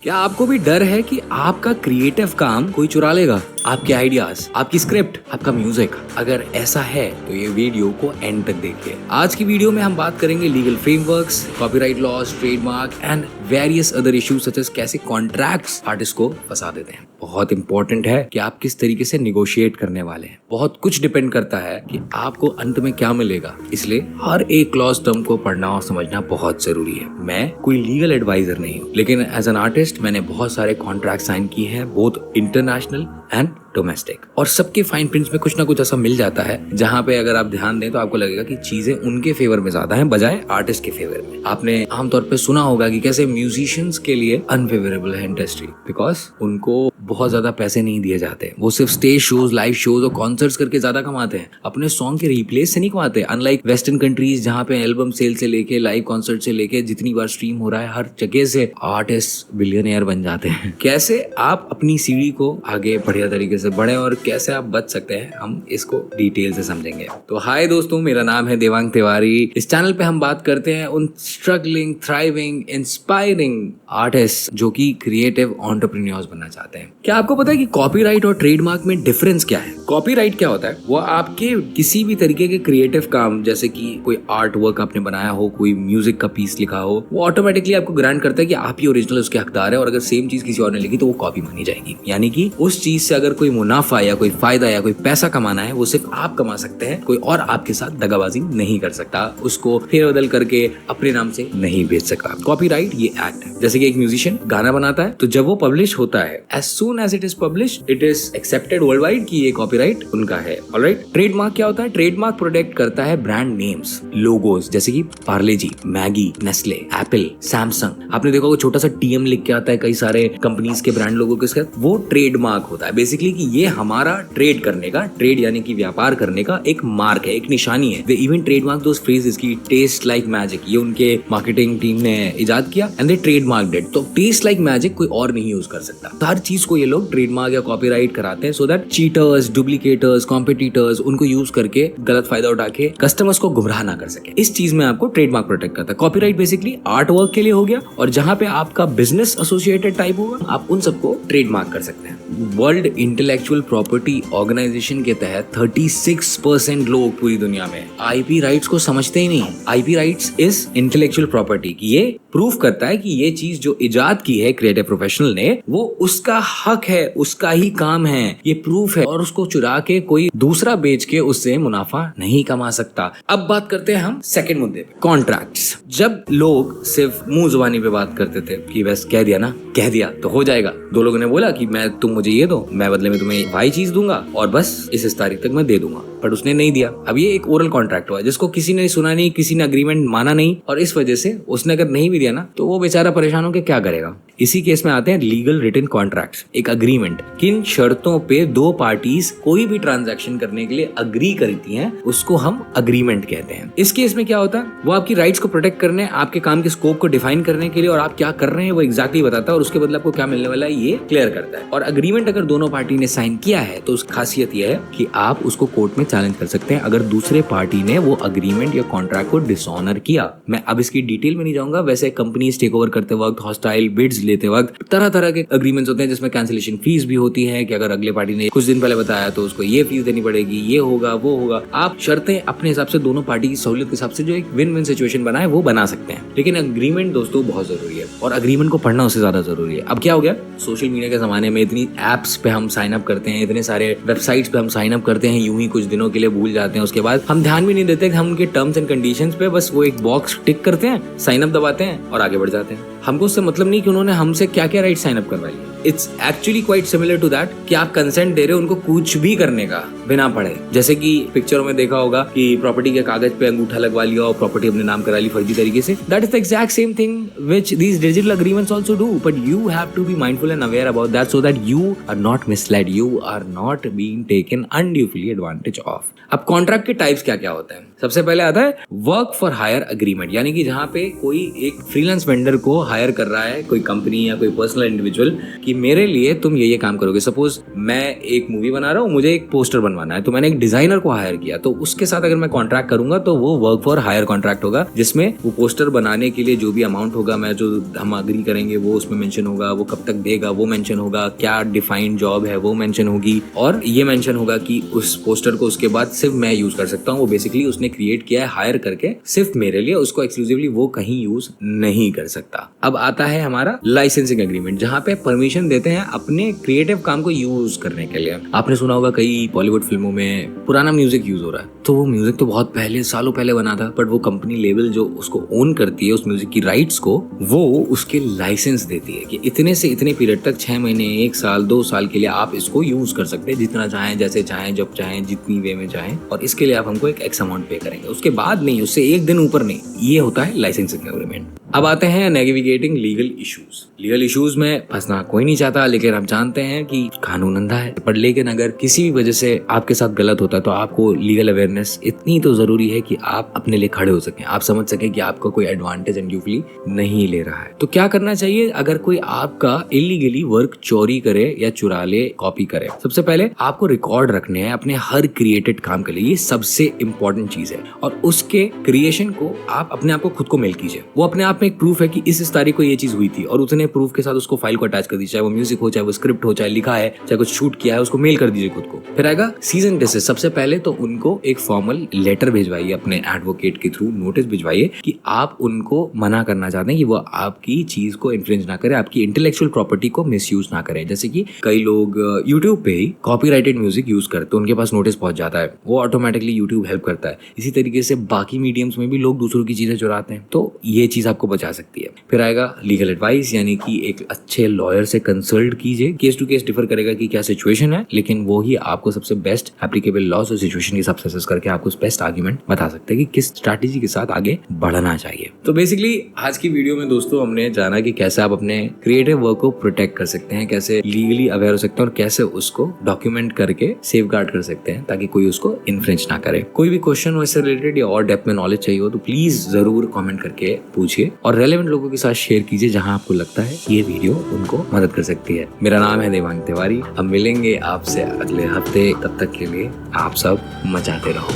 क्या आपको भी डर है कि आपका क्रिएटिव काम कोई चुरा लेगा? आपके आइडियाज, आपकी स्क्रिप्ट, आपका म्यूजिक? अगर ऐसा है तो ये वीडियो को एंड तक देखिए। आज की वीडियो में हम बात करेंगे legal frameworks, copyright laws, trademark and various other issues such as कैसे कॉन्ट्रैक्ट्स आर्टिस्ट को फंसा देते हैं। बहुत इंपॉर्टेंट है कि आप किस तरीके से निगोशिएट करने वाले हैं। बहुत कुछ डिपेंड करता है कि आपको अंत में क्या मिलेगा, इसलिए हर एक क्लॉज टर्म को पढ़ना और समझना बहुत जरूरी है। मैं कोई लीगल एडवाइजर नहीं हूँ, लेकिन एज एन आर्टिस्ट मैंने बहुत सारे कॉन्ट्रैक्ट साइन किए हैं, बोथ इंटरनेशनल एंड डोमेस्टिक, और सबके फाइन प्रिंट्स में कुछ ना कुछ ऐसा मिल जाता है जहां पे अगर आप ध्यान दें तो आपको लगेगा कि चीजें उनके फेवर में ज्यादा हैं बजाय आर्टिस्ट के फेवर में। आपने आमतौर पे सुना होगा कि कैसे म्यूजिशियंस के लिए अनफेवरेबल है इंडस्ट्री, बिकॉज उनको बहुत ज्यादा पैसे नहीं दिए जाते। वो सिर्फ स्टेज शोज, लाइव शोज और कॉन्सर्ट्स करके ज्यादा कमाते हैं, अपने सॉन्ग के रिप्लेस से नहीं कमाते। अनलाइक वेस्टर्न कंट्रीज जहाँ पे एल्बम सेल से लेके लाइव कॉन्सर्ट से लेके जितनी बार स्ट्रीम हो रहा है, हर जगह से आर्टिस्ट बिलियनियर बन जाते हैं। कैसे आप अपनी सीढ़ी को आगे बढ़िया तरीके से बढ़े और कैसे आप बच सकते हैं, हम इसको डिटेल से समझेंगे। तो हाय दोस्तों, मेरा नाम है देवांग तिवारी। इस चैनल पे हम बात करते हैं उन स्ट्रगलिंग, थ्राइविंग, इंस्पायरिंग आर्टिस्ट जो कि क्रिएटिव एंटरप्रेन्योर्स बनना चाहते हैं। क्या आपको पता है कि कॉपीराइट और ट्रेडमार्क में डिफरेंस क्या है? कॉपीराइट क्या होता है? वो आपके किसी भी तरीके के क्रिएटिव काम, जैसे कि कोई आर्ट वर्क आपने बनाया हो, कोई म्यूजिक का पीस लिखा हो, वो ऑटोमेटिकली आपको ग्रांट करता है कि आप ही ओरिजिनल उसके हकदार है, और अगर सेम चीज किसी और ने लिखी तो वो कॉपी मानी जाएगी। यानी कि उस चीज से अगर कोई मुनाफा या कोई फायदा या कोई पैसा कमाना है, वो सिर्फ आप कमा सकते हैं, कोई और आपके साथ दगाबाजी नहीं कर सकता, उसको फेरबदल करके अपने नाम से नहीं बेच सकता। कॉपीराइट ये एक्ट है। जैसे कि एक म्यूजिशियन गाना बनाता है, तो जब वो पब्लिश होता है, as soon as it is published, it is accepted world wide कि ये कॉपीराइट उनका है। ऑलराइट। ट्रेडमार्क क्या होता है? ट्रेडमार्क प्रोटेक्ट करता है ब्रांड नेम्स, लोगोज, जैसे कि पार्ले जी, मैगी, नेस्ले, एप्पल, सैमसंग। आपने देखा होगा छोटा सा टीएम लिख के आता है कई सारे कंपनीज के ब्रांड लोगों के साथ, वो ट्रेडमार्क होता है बेसिकली कि ये हमारा ट्रेड करने का, ट्रेड यानी कि व्यापार करने का एक मार्क है, एक निशानी है। They even trademark those phrases की टेस्ट लाइक मैजिक, ये उनके मार्केटिंग टीम ने इजाद किया एंड दे ट्रेडमार्क्ड इट। तो टेस्ट लाइक मैजिक कोई और नहीं यूज कर सकता। तो हर चीज को ये लोग ट्रेडमार्क या कॉपीराइट कराते हैं सो दैट चीटर्स, डुप्लीकेटर्स, कॉम्पिटिटर्स उनको यूज करके गलत फायदा उठा के कस्टमर्स को गुमराह ना कर सके। इस चीज में आपको ट्रेडमार्क प्रोटेक्ट करता है। कॉपीराइट बेसिकली आर्ट वर्क के लिए हो गया, और जहां पे आपका बिजनेस एसोसिएटेड टाइप होगा, आप उन सबको ट्रेडमार्क कर सकते हैं। वर्ल्ड इंटेलेक्चुअल प्रॉपर्टी ऑर्गेनाइजेशन के तहत 36% लोग पूरी दुनिया में आईपी राइट्स को समझते ही नहीं। IP rights is intellectual property. ये प्रूफ करता है कि ये चीज जो इजाद की है क्रिएटिव प्रोफेशनल ने, वो उसका हक है, उसका ही काम है, ये प्रूफ है, और उसको चुरा के कोई दूसरा बेच के उससे मुनाफा नहीं कमा सकता। अब बात करते हैं हम सेकंड मुद्दे पे, कॉन्ट्रैक्ट्स। जब लोग सिर्फ मुंह जुबानी पे बात करते थे कि बस कह दिया ना, कह दिया तो हो जाएगा। दो लोगों ने बोला कि तुम मुझे ये दो, मैं बदले में तुम्हें वाई चीज दूंगा, और बस इस तारीख तक मैं दे दूंगा, बट उसने नहीं दिया। अब ये एक ओरल कॉन्ट्रैक्ट हुआ जिसको किसी ने सुना नहीं, किसी ने अग्रीमेंट माना नहीं, और इस वजह से उसने अगर नहीं भी दिया ना, तो वो बेचारा परेशान होकर क्या करेगा। इसी केस में आते हैं लीगल रिटन कॉन्ट्रैक्ट्स, एक अग्रीमेंट। किन शर्तों पे दो पार्टीज कोई भी ट्रांजैक्शन करने के लिए अग्री करती हैं, उसको हम अग्रीमेंट कहते हैं। इस केस में क्या होता है, वो आपकी राइट्स को प्रोटेक्ट करने, आपके काम के स्कोप को डिफाइन करने के लिए, और आप क्या कर रहे हैं वो एग्जैक्टली बताता है, और उसके बदले आपको क्या मिलने वाला है ये क्लियर करता है। और अग्रीमेंट अगर दोनों पार्टी ने साइन किया है तो उसकी खासियत यह है कि आप उसको कोर्ट में चैलेंज कर सकते हैं अगर दूसरे पार्टी ने वो अग्रीमेंट या कॉन्ट्रैक्ट को डिसऑनर किया। मैं अब इसकी डिटेल में नहीं जाऊंगा। वैसे कंपनीज टेक ओवर करते वक्त, हॉस्टाइल बिड्स लेते वक्त तरह तरह के अग्रीमेंट्स होते हैं, जिसमें कैंसिलेशन फीस भी होती है कि अगर अगले पार्टी ने कुछ दिन पहले बताया तो उसको ये फीस देनी पड़ेगी, ये होगा, वो होगा। आप शर्तें अपने हिसाब से दोनों पार्टी की सहूलियत के हिसाब से जो एक विन विन सिचुएशन बनाए वो बना सकते हैं, लेकिन अग्रीमेंट दोस्तों बहुत जरूरी है, और अग्रीमेंट को पढ़ना उससे ज्यादा जरूरी है। अब क्या हो गया, सोशल मीडिया के जमाने में इतनी एप्स पे हम साइन अप करते हैं, इतने सारे वेबसाइट्स पे हम साइन अप करते हैं, यूं ही कुछ दिनों के लिए भूल जाते हैं, उसके बाद हम ध्यान भी नहीं देते कि हम उनके टर्म्स एंड कंडीशंस पे बस वो एक बॉक्स टिक करते हैं, साइन अप दबाते हैं और आगे बढ़ जाते हैं। हमको उससे मतलब नहीं कि उन्होंने हमसे क्या क्या राइट साइन अप करवा लिया। It's actually quite similar to that कि आप कंसेंट दे रहे हो उनको कुछ भी करने का बिना पढ़े। जैसे कि पिक्चरों में देखा होगा कि प्रॉपर्टी के कागज पे अंगूठा लगवा लिया और प्रॉपर्टी अपने नाम करा ली फर्जी तरीके से। That is the exact same thing which these digital agreements also do, but you have to be mindful and aware about that so that you are not misled, you are not being taken undutifully advantage of. अब contract के types क्या क्या होते हैं? सबसे पहले आता है वर्क फॉर हायर अग्रीमेंट, यानी कि जहाँ पे कोई एक फ्रीलांस वेंडर को हायर कर रहा है कोई कंपनी या कोई पर्सनल इंडिविजुअल कि मेरे लिए तुम ये काम करोगे। सपोज मैं एक मूवी बना रहा हूँ, मुझे एक पोस्टर बनवाना है, तो मैंने एक डिजाइनर को हायर किया, तो उसके साथ अगर मैं कॉन्ट्रैक्ट करूंगा तो वो वर्क फॉर हायर कॉन्ट्रैक्ट होगा, जिसमें वो पोस्टर बनाने के लिए जो भी अमाउंट होगा, मैं जो हम अग्री करेंगे वो उसमें मेंशन होगा, वो कब तक देगा वो मेंशन होगा, क्या डिफाइंड जॉब है वो मेंशन होगी, और ये मेंशन होगा कि उस पोस्टर को उसके बाद सिर्फ मैं यूज कर सकता हूँ। वो बेसिकली उसने क्रिएट किया है हायर करके सिर्फ मेरे लिए, उसको एक्सक्लूसिवली वो कहीं यूज नहीं कर सकता। अब आता है हमारा लाइसेंसिंग एग्रीमेंट, जहाँ पे परमिशन देते हैं अपने क्रिएटिव काम को यूज करने के लिए। आपने सुना होगा कई बॉलीवुड फिल्मों में पुराना म्यूजिक यूज हो रहा है, तो वो म्यूजिक तो बहुत पहले सालों पहले बना था, बट वो कंपनी लेवल जो उसको ओन करती है उस म्यूजिक की राइट्स को, वो उसके लाइसेंस देती है कि इतने से इतने पीरियड तक 6 महीने 1 साल 2 साल के लिए आप इसको यूज कर सकते हैं, जितना चाहें, जैसे चाहें, जब चाहें, जितनी वे में चाहें, और इसके लिए आप हमको एक एक्स अमाउंट पे करेंगे। उसके बाद नहीं, उससे एक दिन ऊपर नहीं। ये होता है लाइसेंसिंग एग्रीमेंट। अब आते हैं navigating legal issues. Legal issues में फंसना कोई नहीं चाहता, लेकिन आप जानते हैं कि कानून अंधा है। पर लेकिन अगर किसी भी वजह से आपके साथ गलत होता है तो आपको लीगल अवेयरनेस इतनी तो जरूरी है कि आप अपने लिए खड़े हो सकें, आप समझ सकें कि आपका कोई एडवांटेज अनड्यूली नहीं ले रहा है। तो क्या करना चाहिए अगर कोई आपका इलीगली वर्क चोरी करे या चुरा ले, कॉपी करे? सबसे पहले आपको रिकॉर्ड रखने हैं अपने हर क्रिएटेड काम के लिए, ये सबसे इंपॉर्टेंट चीज है। और उसके क्रिएशन को आप अपने आप को खुद को मेल कीजिए। वो अपने आप में एक प्रूफ है कि इस तारीख को ये चीज हुई थी, और उतने प्रूफ के साथ उसको फाइल को अटैच कर दीजिए, चाहे वो म्यूजिक हो, चाहे वो स्क्रिप्ट हो, चाहे लिखा है, चाहे कुछ शूट किया है, उसको मेल कर दीजिए खुद को। फिर आएगा सीज एंड डिसमिस। सबसे पहले तो उनको एक फॉर्मल लेटर भिजवाइए, अपने एडवोकेट के थ्रू नोटिस भिजवाइए कि आप उनको मना करना चाहते हैं कि वो आपकी चीज को इन्फ्रिंज ना करे, आपकी इंटेलेक्चुअल प्रॉपर्टी को मिसयूज ना करें। जैसे कि कई लोग यूट्यूब पे ही कॉपीराइटेड म्यूजिक यूज करते, तो उनके पास नोटिस पहुंच जाता है, वो ऑटोमेटिकली यूट्यूब हेल्प करता है। इसी तरीके से बाकी मीडियम्स में भी लोग दूसरों की चीजें चुराते हैं, तो ये चीज आपको बचा सकती है। फिर आएगा लीगल एडवाइस, यानी कि एक अच्छे लॉयर से कंसल्ट कीजिए। केस टू केस डिफर करेगा कि क्या सिचुएशन है, लेकिन वो ही आपको सबसे बेस्ट एप्लीकेबल लॉस और सिचुएशन के हिसाब से असेस करके आपको बेस्ट आर्गुमेंट बता सकते हैं कि किस स्ट्रैटेजी के साथ आगे बढ़ना चाहिए। तो बेसिकली आज की वीडियो में दोस्तों हमने जाना कि कैसे आप अपने क्रिएटिव वर्क को प्रोटेक्ट कर सकते हैं, कैसे लीगली अवेयर हो सकते हैं, और कैसे उसको डॉक्यूमेंट करके सेफगार्ड कर सकते हैं ताकि कोई उसको इन्फ्रिंज ना करे। कोई भी क्वेश्चन हो इससे रिलेटेड या और डेप्थ में नॉलेज चाहिए हो तो प्लीज जरूर कमेंट करके पूछिए, और रेलेवेंट लोगों के साथ शेयर कीजिए जहां आपको लगता है ये वीडियो उनको मदद कर सकती है। मेरा नाम है देवांग तिवारी, हम मिलेंगे आपसे अगले हफ्ते। तब तक के लिए आप सब मचाते रहो।